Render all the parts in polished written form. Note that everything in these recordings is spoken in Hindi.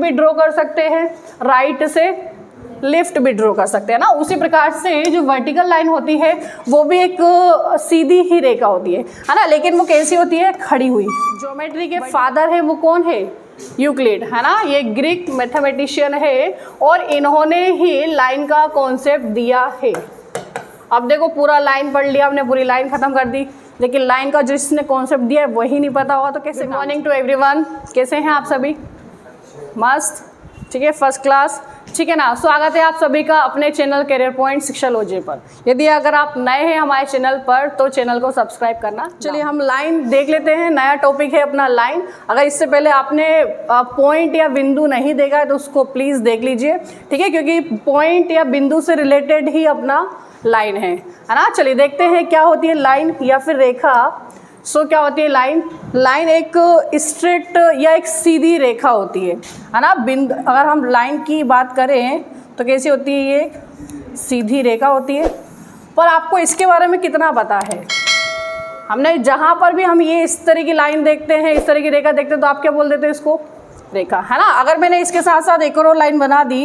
भी ड्रॉ कर सकते हैं, राइट से लेफ्ट भी ड्रॉ कर सकते हैं ना। उसी प्रकार से जो वर्टिकल लाइन होती है वो भी एक सीधी ही रेखा होती है ना, लेकिन वो कैसी होती है, खड़ी हुई। ज्योमेट्री के फादर है वो कौन है, यूक्लिड, है ना। ये ग्रीक मैथमेटिशियन है और इन्होंने ही लाइन का कॉन्सेप्ट दिया है। अब देखो पूरा लाइन पढ़ लिया आपने, पूरी लाइन खत्म कर दी, लेकिन लाइन का जिसने कॉन्सेप्ट दिया है वही नहीं पता होगा तो कैसे। गुड मॉर्निंग टू एवरीवन, कैसे हैं आप सभी? मस्त, ठीक है, फर्स्ट क्लास, ठीक है ना। स्वागत है आप सभी का अपने चैनल करियर पॉइंट शिक्षालोजी पर। यदि अगर आप नए हैं हमारे चैनल पर तो चैनल को सब्सक्राइब करना। चलिए हम लाइन देख लेते हैं, नया टॉपिक है अपना लाइन। अगर इससे पहले आपने पॉइंट या बिंदु नहीं देखा है तो उसको प्लीज़ देख लीजिए, ठीक है, क्योंकि पॉइंट या बिंदु से रिलेटेड ही अपना लाइन है ना। चलिए देखते हैं क्या होती है लाइन या फिर रेखा। सो क्या होती है लाइन? लाइन एक स्ट्रेट या एक सीधी रेखा होती है ना। अगर हम लाइन की बात करें तो कैसी होती है, ये सीधी रेखा होती है। पर आपको इसके बारे में कितना पता है? हमने जहाँ पर भी हम ये इस तरह की लाइन देखते हैं, इस तरह की रेखा देखते हैं तो आप क्या बोल देते हैं, इसको रेखा, है ना। अगर मैंने इसके साथ साथ एक और लाइन बना दी,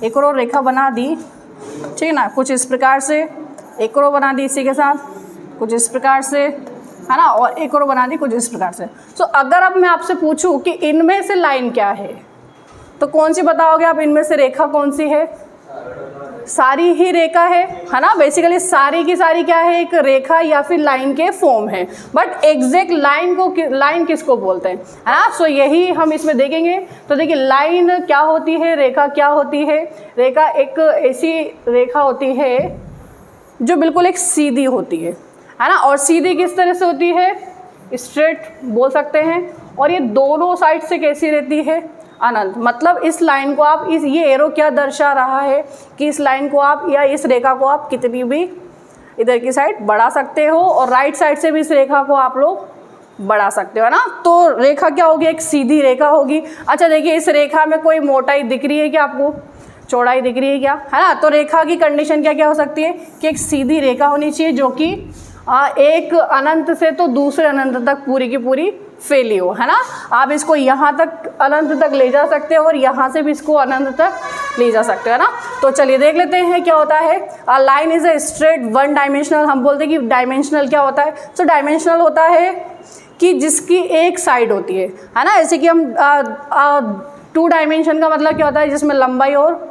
एक और रेखा बना दी, ठीक है ना, कुछ इस प्रकार से, एक और बना दी इसी के साथ कुछ इस प्रकार से, है ना, और एक और बना दी कुछ इस प्रकार से। तो अगर अब मैं आपसे पूछूं कि इनमें से लाइन क्या है तो कौन सी बताओगे आप? इनमें से रेखा कौन सी है? सारी ही रेखा है ना। बेसिकली सारी की सारी क्या है, एक रेखा या फिर लाइन के फॉर्म है। बट एग्जैक्ट लाइन किसको बोलते हैं, है ना। सो यही हम इसमें देखेंगे। तो देखिए लाइन क्या होती है, रेखा क्या होती है। रेखा एक ऐसी रेखा होती है जो बिल्कुल एक सीधी होती है ना। और सीधी किस तरह से होती है, स्ट्रेट बोल सकते हैं। और ये दोनों साइड से कैसी रहती है, अनंत। मतलब इस लाइन को आप, इस ये एरो क्या दर्शा रहा है कि इस लाइन को आप या इस रेखा को आप कितनी भी इधर की साइड बढ़ा सकते हो और राइट साइड से भी इस रेखा को आप लोग बढ़ा सकते हो ना। तो रेखा क्या होगी, एक सीधी रेखा होगी। अच्छा देखिए इस रेखा में कोई मोटाई दिख रही है क्या आपको, चौड़ाई दिख रही है क्या, है ना। तो रेखा की कंडीशन क्या क्या हो सकती है कि एक सीधी रेखा होनी चाहिए जो कि एक अनंत से तो दूसरे अनंत तक पूरी की पूरी फैली हो, है ना। आप इसको यहाँ तक अनंत तक ले जा सकते हो और यहाँ से भी इसको अनंत तक ले जा सकते हो ना। तो चलिए देख लेते हैं क्या होता है। Line is a straight one dimensional. हम बोलते हैं कि डायमेंशनल क्या होता है, तो डायमेंशनल होता है कि जिसकी एक साइड होती है ना। जैसे कि हम 2 डायमेंशन का मतलब क्या होता है, जिसमें लंबाई और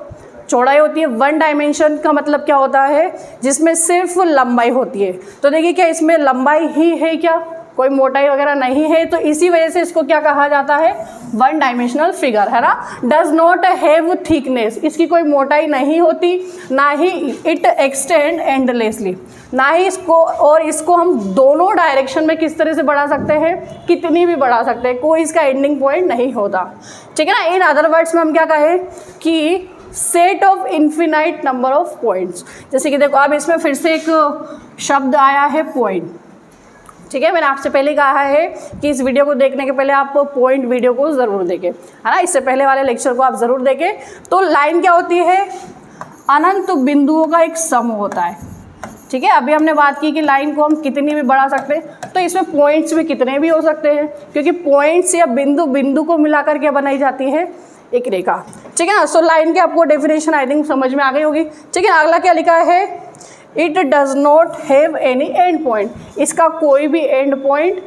चौड़ाई होती है। 1 डायमेंशन का मतलब क्या होता है, जिसमें सिर्फ लंबाई होती है। तो देखिए क्या इसमें लंबाई ही है क्या, कोई मोटाई वगैरह नहीं है, तो इसी वजह से इसको क्या कहा जाता है, 1 डायमेंशनल फिगर, है ना। डज नॉट हैव थिकनेस, इसकी कोई मोटाई नहीं होती, ना ही इट एक्सटेंड एंडलेसली, ना ही इसको, और इसको हम दोनों डायरेक्शन में किस तरह से बढ़ा सकते हैं, कितनी भी बढ़ा सकते हैं, कोई इसका एंडिंग पॉइंट नहीं होता, ठीक है ना। इन अदर वर्ड्स में हम क्या कहें कि set of infinite number of points. जैसे कि देखो अब इसमें फिर से एक शब्द आया है पॉइंट, ठीक है। मैंने आपसे पहले कहा है कि इस वीडियो को देखने के पहले आप पॉइंट वीडियो को ज़रूर देखें, है ना। इससे पहले वाले लेक्चर को आप ज़रूर देखें। तो लाइन क्या होती है, अनंत बिंदुओं का एक समूह होता है, ठीक है। अभी हमने बात की कि लाइन को हम कितनी भी बढ़ा सकते हैं, तो इसमें पॉइंट्स भी कितने भी हो सकते हैं, क्योंकि पॉइंट्स या बिंदु को मिलाकर क्या बनाई जाती है, एक रेखा, ठीक है ना। सो लाइन की आपको डेफिनेशन आई थिंक समझ में आ गई होगी, ठीक है। अगला क्या लिखा है, it does not have any and point, इसका कोई भी एंड पॉइंट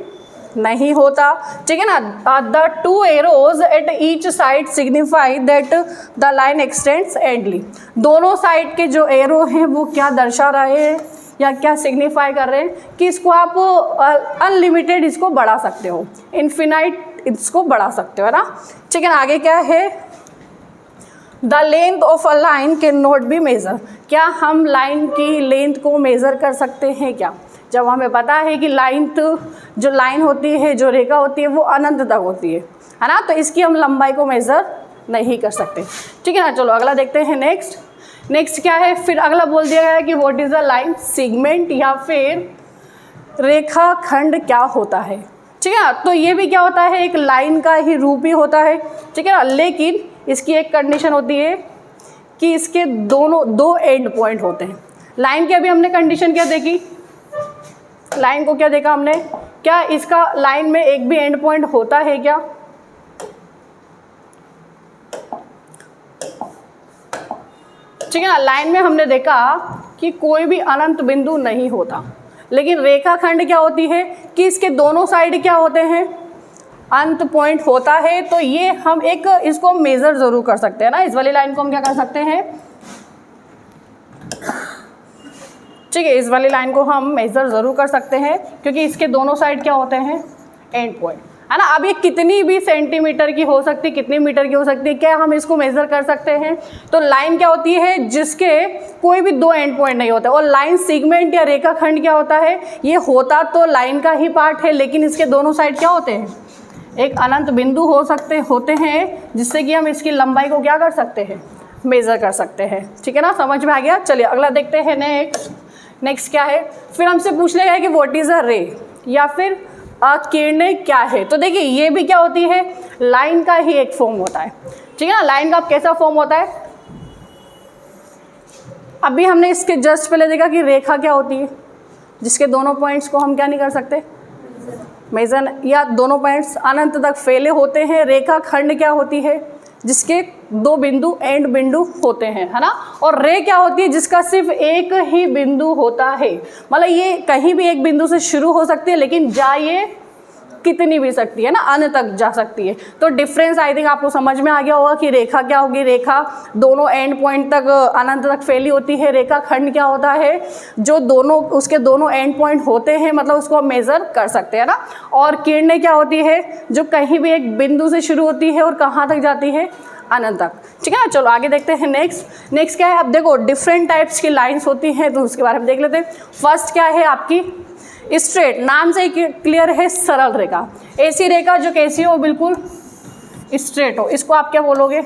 नहीं होता, ठीक है ना। The 2 arrows at each side signify that the line extends endlessly, दोनों साइड के जो एरो हैं वो क्या दर्शा रहे हैं या क्या सिग्निफाई कर रहे हैं कि इसको आप अनलिमिटेड इसको बढ़ा सकते हो, इन्फिनाइट इसको बढ़ा सकते हो ना, ठीक है ना। आगे क्या है, the length of a line can not be measure, क्या हम लाइन की लेंथ को मेज़र कर सकते हैं क्या, जब हमें पता है कि जो लाइन होती है, जो रेखा होती है वो अनंत तक होती है ना। तो इसकी हम लंबाई को मेज़र नहीं कर सकते, ठीक है ना। चलो अगला देखते हैं। नेक्स्ट क्या है, फिर अगला बोल दिया गया है कि what is a line segment, या फिर रेखा खंड क्या होता है, ठीक है ना। तो ये भी क्या होता है, एक लाइन का ही रूप ही होता है, ठीक है ना। लेकिन इसकी एक कंडीशन होती है कि इसके दो एंड पॉइंट होते हैं। लाइन की अभी हमने कंडीशन क्या देखी, लाइन को क्या देखा हमने, क्या इसका लाइन में एक भी एंड पॉइंट होता है क्या, ठीक है ना। लाइन में हमने देखा कि कोई भी अनंत बिंदु नहीं होता, लेकिन रेखाखंड क्या होती है कि इसके दोनों साइड क्या होते हैं, अंत पॉइंट होता है। तो ये हम एक इसको मेजर जरूर कर सकते हैं ना, इस वाली लाइन को हम क्या कर सकते हैं, ठीक है, इस वाली लाइन को हम मेजर जरूर कर सकते हैं क्योंकि इसके दोनों साइड क्या होते हैं, एंड पॉइंट, है ना। अब ये कितनी भी सेंटीमीटर की हो सकती है, कितनी मीटर की हो सकती है, क्या हम इसको मेजर कर सकते हैं। तो लाइन क्या होती है जिसके कोई भी दो एंड पॉइंट नहीं होता, और लाइन सेगमेंट या रेखाखंड क्या होता है, ये होता तो लाइन का ही पार्ट है, लेकिन इसके दोनों साइड क्या होते हैं, एक अनंत बिंदु होते हैं जिससे कि हम इसकी लंबाई को क्या कर सकते हैं, मेजर कर सकते हैं। ठीक है ना, समझ में आ गया। चलिए अगला देखते हैं। नेक्स्ट क्या है, फिर हमसे पूछ लेगा कि व्हाट इज अ रे, या फिर किरणें क्या है। तो देखिए ये भी क्या होती है, लाइन का ही एक फॉर्म होता है। ठीक है ना, लाइन का अब कैसा फॉर्म होता है, अभी हमने इसके जस्ट पहले देखा कि रेखा क्या होती है, जिसके दोनों पॉइंट्स को हम क्या नहीं कर सकते, मेजर, या दोनों पॉइंट्स अनंत तक फैले होते हैं। रेखा खंड क्या होती है, जिसके दो बिंदु एंड बिंदु होते हैं, है ना। और रे क्या होती है, जिसका सिर्फ एक ही बिंदु होता है, मतलब ये कहीं भी एक बिंदु से शुरू हो सकती है, लेकिन जा ये कितनी भी सकती है ना, अंत तक जा सकती है। तो डिफरेंस आई थिंक आपको समझ में आ गया होगा कि रेखा क्या होगी, रेखा दोनों एंड पॉइंट तक अनंत तक फैली होती है। रेखा खंड क्या होता है, जो दोनों उसके दोनों एंड पॉइंट होते हैं, मतलब उसको हम मेजर कर सकते हैं ना। और किरणें क्या होती है, जो कहीं भी एक बिंदु से शुरू होती है और कहाँ तक जाती है, अनंत तक। ठीक है ना, चलो आगे देखते हैं। नेक्स्ट क्या है, अब देखो डिफरेंट टाइप्स की लाइन्स होती हैं, तो उसके बारे में देख लेते हैं। फर्स्ट क्या है आपकी स्ट्रेट, नाम से ही क्लियर है, सरल रेखा। ऐसी रेखा जो कैसी हो, बिल्कुल स्ट्रेट हो, इसको आप क्या बोलोगे,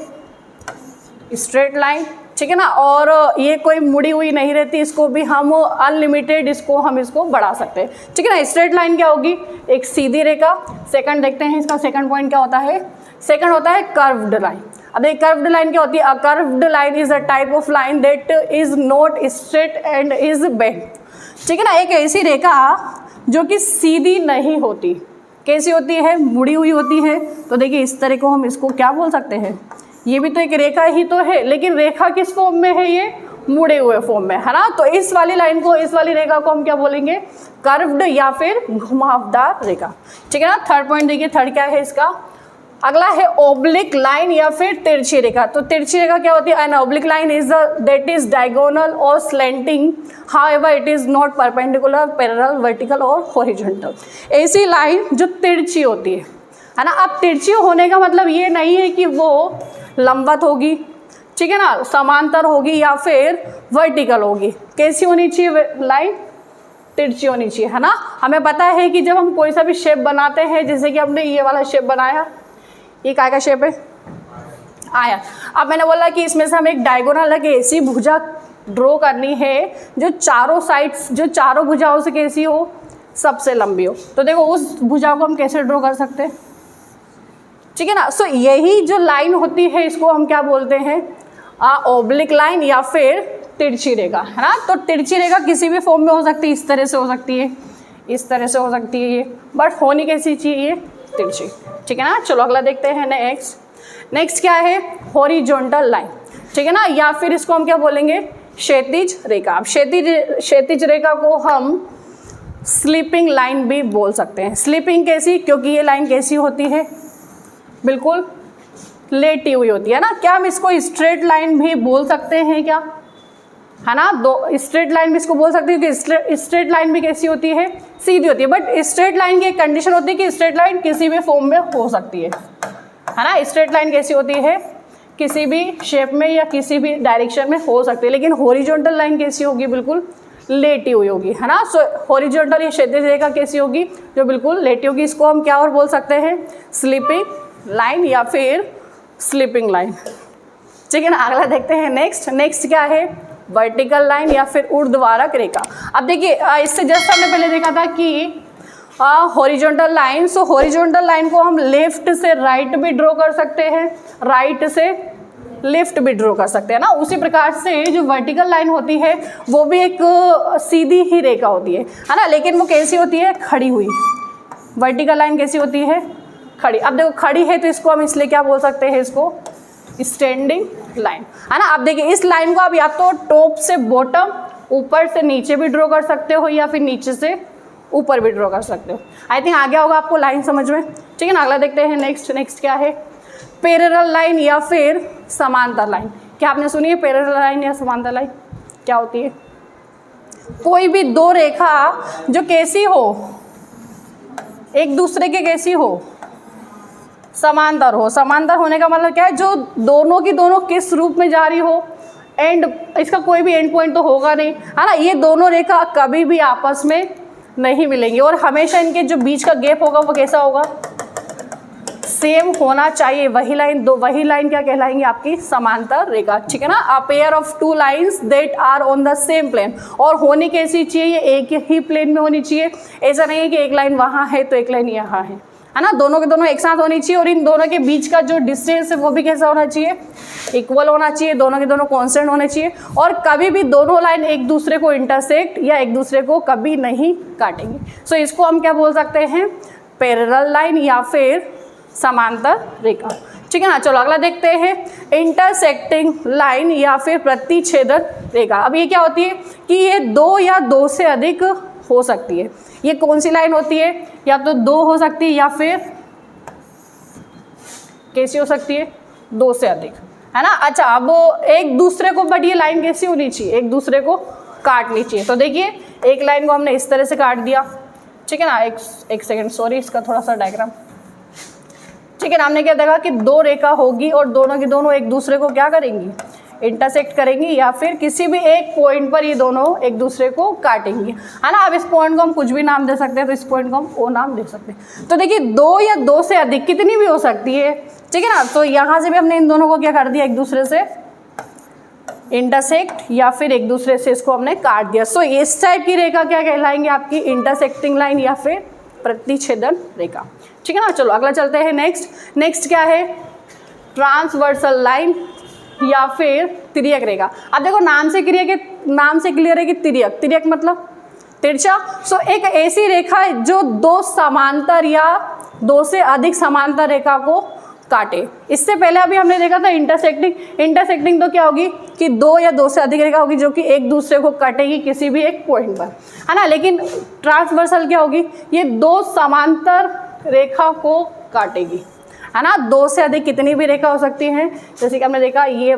स्ट्रेट लाइन। ठीक है ना, और ये कोई मुड़ी हुई नहीं रहती, इसको भी हम अनलिमिटेड इसको बढ़ा सकते हैं। ठीक है ना, स्ट्रेट लाइन क्या होगी, एक सीधी रेखा। सेकंड देखते हैं, इसका सेकंड पॉइंट क्या होता है, सेकंड होता है कर्व्ड लाइन। अब एक कर्व्ड लाइन क्या होती है, a curved line is a type of line that is not straight and is bent. ठीक है ना, एक ऐसी रेखा जो कि सीधी नहीं होती, कैसी होती है, मुड़ी हुई होती है। तो देखिए इस तरह को हम इसको क्या बोल सकते हैं, ये भी तो एक रेखा ही तो है, लेकिन रेखा किस फॉर्म में है, ये मुड़े हुए फॉर्म में, है ना। तो इस वाली लाइन को, इस वाली रेखा को हम क्या बोलेंगे, कर्व्ड या फिर घुमावदार रेखा। ठीक है ना। थर्ड पॉइंट देखिए, थर्ड क्या है इसका, अगला है ओब्लिक लाइन या फिर तिरछी रेखा। तो तिरछी रेखा क्या होती है, an oblique line is that is diagonal और slanting, however it is not perpendicular, parallel, vertical और हॉरिजॉन्टल। ऐसी लाइन जो तिरछी होती है ना। अब तिरछी होने का मतलब ये नहीं है कि वो लंबवत होगी, ठीक है ना, समांतर होगी या फिर वर्टिकल होगी। कैसी होनी चाहिए लाइन, तिरछी होनी चाहिए, है ना। हमें पता है कि जब हम कोई सा भी शेप बनाते हैं, जैसे कि हमने ये वाला शेप बनाया, ये काय का शेप है, आया। अब मैंने बोला कि इसमें से हमें एक डायगोनल की ऐसी भुजा ड्रॉ करनी है जो चारों साइड्स, जो चारों भुजाओं से कैसी हो, सबसे लंबी हो। तो देखो उस भुजा को हम कैसे ड्रॉ कर सकते हैं, ठीक है ना। सो यही जो लाइन होती है इसको हम क्या बोलते हैं, ओब्लिक लाइन या फिर तिरछी रेखा, है ना। तो तिरछी रेखा किसी भी फॉर्म में हो सकती है, इस तरह से हो सकती है, इस तरह से हो सकती है ये, बट होनी कैसी चाहिए, तिरछी। ठीक है ना। चलो अगला देखते हैं। नेक्स्ट क्या है, हॉरिजॉन्टल लाइन। ठीक है ना, या फिर इसको हम क्या बोलेंगे, क्षैतिज रेखा। अब क्षैतिज रेखा को हम स्लीपिंग लाइन भी बोल सकते हैं। स्लीपिंग कैसी, क्योंकि ये लाइन कैसी होती है, बिल्कुल लेटी हुई होती है ना। क्या हम इसको स्ट्रेट लाइन भी बोल सकते हैं क्या, है ना। दो स्ट्रेट लाइन भी इसको बोल सकते हैं, क्योंकि स्ट्रेट लाइन भी कैसी होती है, सीधी होती है। बट स्ट्रेट लाइन की एक कंडीशन होती है कि स्ट्रेट लाइन किसी भी फॉर्म में हो सकती है ना। स्ट्रेट लाइन कैसी होती है, किसी भी शेप में या किसी भी डायरेक्शन में हो सकती है। लेकिन हॉरिजॉन्टल लाइन कैसी होगी, बिल्कुल लेटी हुई होगी, है ना। सो हॉरिजॉन्टल या क्षैतिज रेखा कैसी होगी, जो बिल्कुल लेटी होगी। इसको हम क्या और बोल सकते हैं, स्लीपिंग लाइन या फिर स्लीपिंग लाइन। ठीक है ना। अगला देखते हैं। नेक्स्ट क्या है, वर्टिकल लाइन या फिर ऊर्ध्वाधर रेखा। अब देखिए इससे जस्ट हमने पहले देखा था कि हॉरिजॉन्टल लाइन, सो हॉरिजॉन्टल लाइन को हम लेफ्ट से राइट भी ड्रॉ कर सकते हैं, राइट से लेफ्ट भी ड्रॉ कर सकते हैं ना। उसी प्रकार से जो वर्टिकल लाइन होती है वो भी एक सीधी ही रेखा होती है ना, लेकिन वो कैसी होती है, खड़ी हुई। वर्टिकल लाइन कैसी होती है, खड़ी। अब देखो खड़ी है तो इसको हम इसलिए क्या बोल सकते हैं, इसको स्टैंडिंग लाइन, है ना। आप देखिए इस लाइन को आप या तो टॉप से बॉटम, ऊपर से नीचे भी ड्रॉ कर सकते हो या फिर नीचे से ऊपर भी ड्रॉ कर सकते हो। आई थिंक आ गया होगा आपको लाइन समझ में, ठीक है ना। अगला देखते हैं नेक्स्ट क्या है, पैरेलल लाइन या फिर समांतर लाइन। क्या आपने सुनी है पैरेलल लाइन या समांतर लाइन क्या होती है? कोई भी दो रेखा जो कैसी हो, एक दूसरे के कैसी हो, समांतर हो। समांतर होने का मतलब क्या है, जो दोनों की दोनों किस रूप में जा रही हो, एंड इसका कोई भी एंड पॉइंट तो होगा नहीं, है ना। ये दोनों रेखा कभी भी आपस में नहीं मिलेंगी और हमेशा इनके जो बीच का गैप होगा वो कैसा होगा, सेम होना चाहिए। वही लाइन क्या कहलाएंगी आपकी समांतर रेखा, ठीक है ना। A pair of two lines that are on the same plane, और होनी कैसी चाहिए, एक ही प्लेन में होनी चाहिए। ऐसा नहीं है कि एक लाइन वहाँ है तो एक लाइन यहाँ है ना। दोनों के दोनों एक साथ होनी चाहिए और इन दोनों के बीच का जो डिस्टेंस है वो भी कैसा होना चाहिए, इक्वल होना चाहिए। दोनों के दोनों कांस्टेंट होने चाहिए और कभी भी दोनों लाइन एक दूसरे को इंटरसेक्ट या एक दूसरे को कभी नहीं काटेंगे। सो इसको हम क्या बोल सकते हैं, पैरेलल लाइन या फिर समांतर रेखा, ठीक है ना। चलो अगला देखते हैं, इंटरसेक्टिंग लाइन या फिर प्रतिच्छेदन रेखा। अब ये क्या होती है कि ये दो या दो से अधिक हो सकती है। ये कौन सी लाइन होती है, या तो दो हो सकती है या फिर कैसी हो सकती है, दो से अधिक, है ना। अच्छा अब एक दूसरे को, बट ये लाइन कैसी होनी चाहिए, एक दूसरे को काटनी चाहिए। तो देखिए एक लाइन को हमने इस तरह से काट दिया, ठीक है ना। एक सेकेंड, सॉरी, इसका थोड़ा सा डायग्राम, ठीक है ना। हमने क्या देखा कि दो रेखा होगी और दोनों की दोनों एक दूसरे को क्या करेंगी, इंटरसेक्ट करेंगी या फिर किसी भी एक पॉइंट पर ये दोनों एक दूसरे को काटेंगी, है ना। अब इस पॉइंट को हम कुछ भी नाम दे सकते हैं, तो इस पॉइंट को हम ओ नाम दे सकते हैं। तो देखिए दो या दो से अधिक कितनी भी हो सकती है, ठीक है ना। तो यहाँ से भी हमने इन दोनों को क्या कर दिया, एक दूसरे से इंटरसेक्ट या फिर एक दूसरे से इसको हमने काट दिया। सो इस टाइप की रेखा क्या कहलाएंगे आपकी, इंटरसेक्टिंग लाइन या फिर प्रतिच्छेदन रेखा, ठीक है ना। चलो अगला चलते हैं नेक्स्ट क्या है, ट्रांसवर्सल लाइन या फिर तिर्यक रेखा। अब देखो नाम से क्लियर है कि तिर्यक मतलब तिरछा। सो एक ऐसी रेखा है जो दो समांतर या दो से अधिक समांतर रेखा को काटे। इससे पहले अभी हमने देखा था इंटरसेक्टिंग तो क्या होगी कि दो या दो से अधिक रेखा होगी जो कि एक दूसरे को काटेगी किसी भी एक पॉइंट पर, है ना। लेकिन ट्रांसवर्सल क्या होगी, ये दो समांतर रेखा को काटेगी, है ना। दो से अधिक कितनी भी रेखा हो सकती हैं, जैसे कि हमने देखा ये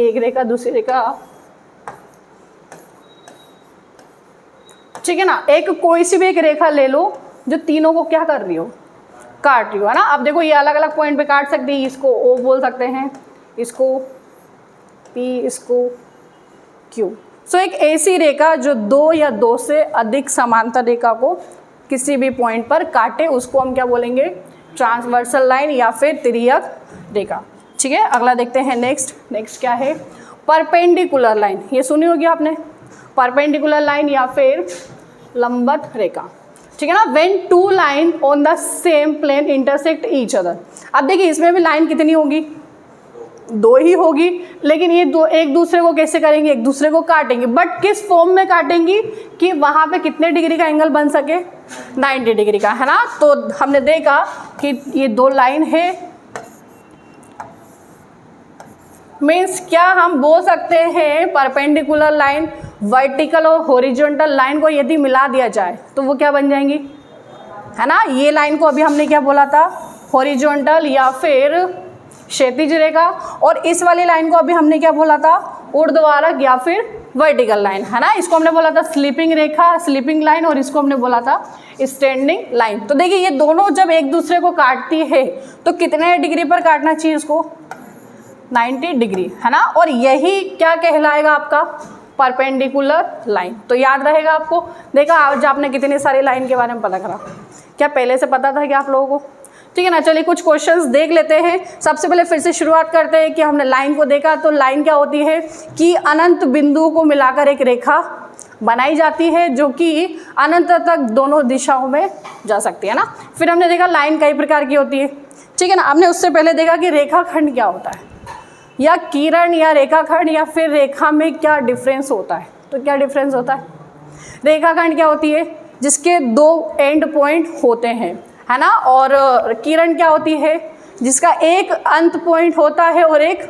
एक रेखा, दूसरी रेखा, ठीक है ना। एक कोई सी भी एक रेखा ले लो जो तीनों को क्या कर रही हो, काट रही हो, है ना। अब देखो ये अलग अलग पॉइंट पे काट सकती है, इसको ओ बोल सकते हैं, इसको पी, इसको क्यू। सो एक ऐसी रेखा जो दो या दो से अधिक समांतर रेखा को किसी भी पॉइंट पर काटे, उसको हम क्या बोलेंगे, ट्रांसवर्सल लाइन या फिर तिर्यक रेखा, ठीक है। अगला देखते हैं नेक्स्ट क्या है, परपेंडिकुलर लाइन। ये सुनी होगी आपने, परपेंडिकुलर लाइन या फिर लंबवत रेखा, ठीक है ना। When two line on the same plane intersect each other. अब देखिए इसमें भी लाइन कितनी होगी, दो ही होगी, लेकिन ये दो एक दूसरे को कैसे करेंगे, एक दूसरे को काटेंगे, बट किस फॉर्म में काटेंगी कि वहाँ पे कितने डिग्री का एंगल बन सके, 90 डिग्री का, है ना। तो हमने देखा कि ये दो लाइन है, मीन्स क्या हम बोल सकते हैं परपेंडिकुलर लाइन, वर्टिकल और हॉरिजॉन्टल लाइन को यदि मिला दिया जाए तो वो क्या बन जाएंगी, है ना। ये लाइन को अभी हमने क्या बोला था, हॉरिजॉन्टल या फिर क्षैतिज रेखा, और इस वाली लाइन को अभी हमने क्या बोला था, ऊर्ध्वाधर या फिर वर्टिकल लाइन, है ना। इसको हमने बोला था स्लीपिंग रेखा, स्लीपिंग लाइन, और इसको हमने बोला था स्टैंडिंग लाइन। तो देखिए ये दोनों जब एक दूसरे को काटती है तो कितने डिग्री पर काटना चाहिए इसको, 90 डिग्री, है ना। और यही क्या कहलाएगा आपका परपेंडिकुलर लाइन। तो याद रहेगा आपको, देखा आज आपने कितनी सारी लाइन के बारे में पता करा, क्या पहले से पता था क्या आप लोगों को, ठीक है ना। चलिए कुछ क्वेश्चंस देख लेते हैं। सबसे पहले फिर से शुरुआत करते हैं कि हमने लाइन को देखा, तो लाइन क्या होती है कि अनंत बिंदुओं को मिलाकर एक रेखा बनाई जाती है जो कि अनंत तक दोनों दिशाओं में जा सकती है ना। फिर हमने देखा लाइन कई प्रकार की होती है, ठीक है ना। हमने उससे पहले देखा कि रेखाखंड क्या होता है, या किरण या रेखाखंड या फिर रेखा में क्या डिफरेंस होता है। तो क्या डिफरेंस होता है, रेखाखंड क्या होती है जिसके दो एंड पॉइंट होते हैं, है ना। और किरण क्या होती है जिसका एक अंत पॉइंट होता है और एक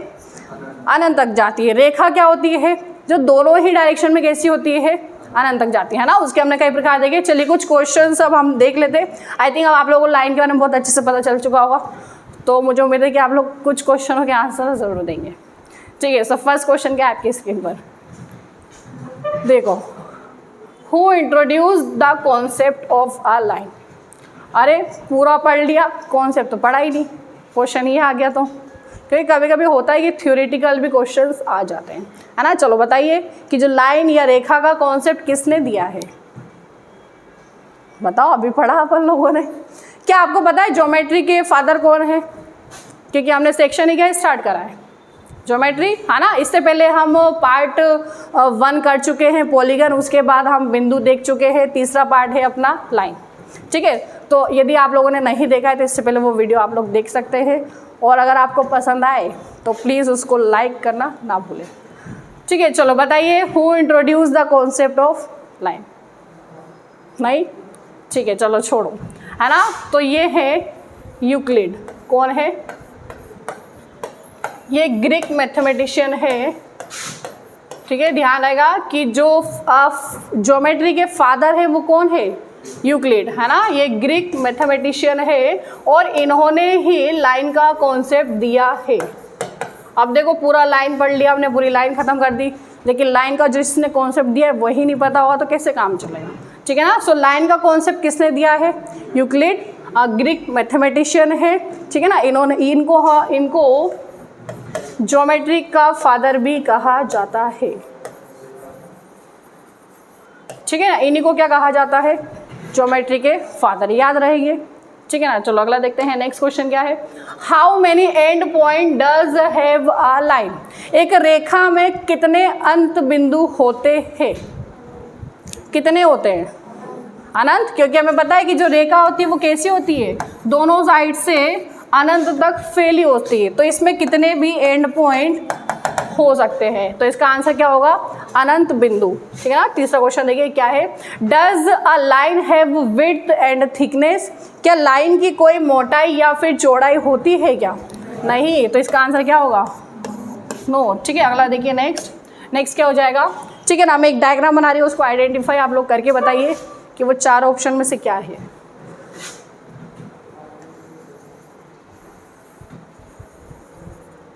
अनंत तक जाती है। रेखा क्या होती है, जो दोनों ही डायरेक्शन में कैसी होती है, अनंत तक जाती है ना। उसके हमने कई प्रकार देखे। चलिए कुछ क्वेश्चंस अब हम देख लेते हैं। आई थिंक अब आप लोगों को लाइन के बारे में बहुत अच्छे से पता चल चुका होगा, तो मुझे उम्मीद है कि आप लोग कुछ क्वेश्चनों के आंसर ज़रूर देंगे। ठीक है, सो फर्स्ट क्वेश्चन क्या है आपकी स्क्रीन पर, देखो, who introduce the concept of a line. अरे पूरा पढ़ लिया, कॉन्सेप्ट तो पढ़ा ही नहीं, क्वेश्चन ही आ गया। तो क्योंकि कभी कभी होता है कि थ्योरेटिकल भी क्वेश्चंस आ जाते हैं, है ना। चलो बताइए कि जो लाइन या रेखा का कॉन्सेप्ट किसने दिया है, बताओ। अभी पढ़ा अपन लोगों ने। क्या आपको पता है ज्योमेट्री के फादर कौन है, क्योंकि हमने सेक्शन ही क्या स्टार्ट करा है, ज्योमेट्री, है ना। इससे पहले हम पार्ट 1 कर चुके हैं, पॉलीगन, उसके बाद हम बिंदु देख चुके हैं, तीसरा पार्ट है अपना लाइन। ठीक है, तो यदि आप लोगों ने नहीं देखा है तो इससे पहले वो वीडियो आप लोग देख सकते हैं, और अगर आपको पसंद आए तो प्लीज़ उसको लाइक करना ना भूलें। ठीक है, चलो बताइए, who introduce the concept of line. नहीं, ठीक है, चलो छोड़ो, है ना। तो ये है यूक्लिड। कौन है ये? ग्रीक मैथमेटिशियन है। ठीक है, ध्यान रहेगा कि जो ज्योमेट्री के फादर है वो कौन है, यूक्लिड, है ना। ये ग्रीक मैथमेटिशियन है और इन्होंने ही लाइन का कॉन्सेप्ट दिया है। अब देखो पूरा लाइन पढ़ लिया हमने, पूरी लाइन खत्म कर दी, लेकिन लाइन का जिसने कॉन्सेप्ट दिया है वही नहीं पता होगा तो कैसे काम चलेगा। ठीक है ना। सो लाइन का कॉन्सेप्ट किसने दिया है, यूक्लिड, ग्रीक मैथमेटिशियन है। ठीक है ना। इनको ज्योमेट्री का फादर भी कहा जाता है। ठीक है ना, इन्हीं को क्या कहा जाता है, ज्योमेट्री के फादर, याद रहेंगे। ठीक है ना। चलो अगला देखते हैं। नेक्स्ट क्वेश्चन क्या है, how many and point does have a line. एक रेखा में कितने अंत बिंदु होते हैं, कितने होते हैं, अनंत। क्योंकि हमें पता है कि जो रेखा होती है वो कैसी होती है, दोनों साइड से अनंत तक फैली होती है। तो इसमें कितने भी एंड पॉइंट हो सकते हैं, तो इसका आंसर क्या होगा, अनंत बिंदु। ठीक है ना। तीसरा क्वेश्चन देखिए क्या है, does a line have width and thickness. क्या लाइन की कोई मोटाई या फिर चौड़ाई होती है क्या, नहीं, तो इसका आंसर क्या होगा, नो। ठीक है, अगला देखिए। नेक्स्ट क्या हो जाएगा। ठीक है ना, मैं एक डायग्राम बना रही हूँ, उसको आइडेंटिफाई आप लोग करके बताइए कि वो 4 ऑप्शन में से क्या है।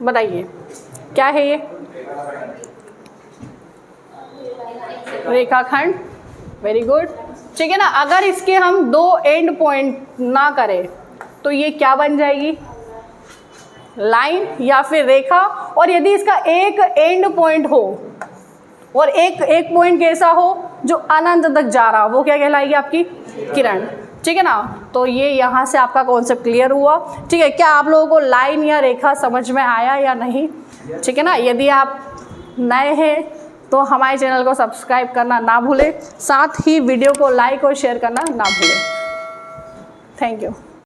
बताइए क्या है ये, रेखाखंड, वेरी गुड। ठीक है ना। अगर इसके हम 2 एंड पॉइंट ना करें तो ये क्या बन जाएगी, लाइन या फिर रेखा। और यदि इसका एक एंड पॉइंट हो और एक पॉइंट कैसा हो जो अनंत तक जा रहा, वो क्या कहलाएगी, आपकी किरण। ठीक है ना। तो ये यहाँ से आपका कॉन्सेप्ट क्लियर हुआ। ठीक है, क्या आप लोगों को लाइन या रेखा समझ में आया या नहीं। ठीक है ना। यदि आप नए हैं तो हमारे चैनल को सब्सक्राइब करना ना भूलें, साथ ही वीडियो को लाइक और शेयर करना ना भूलें। Thank you.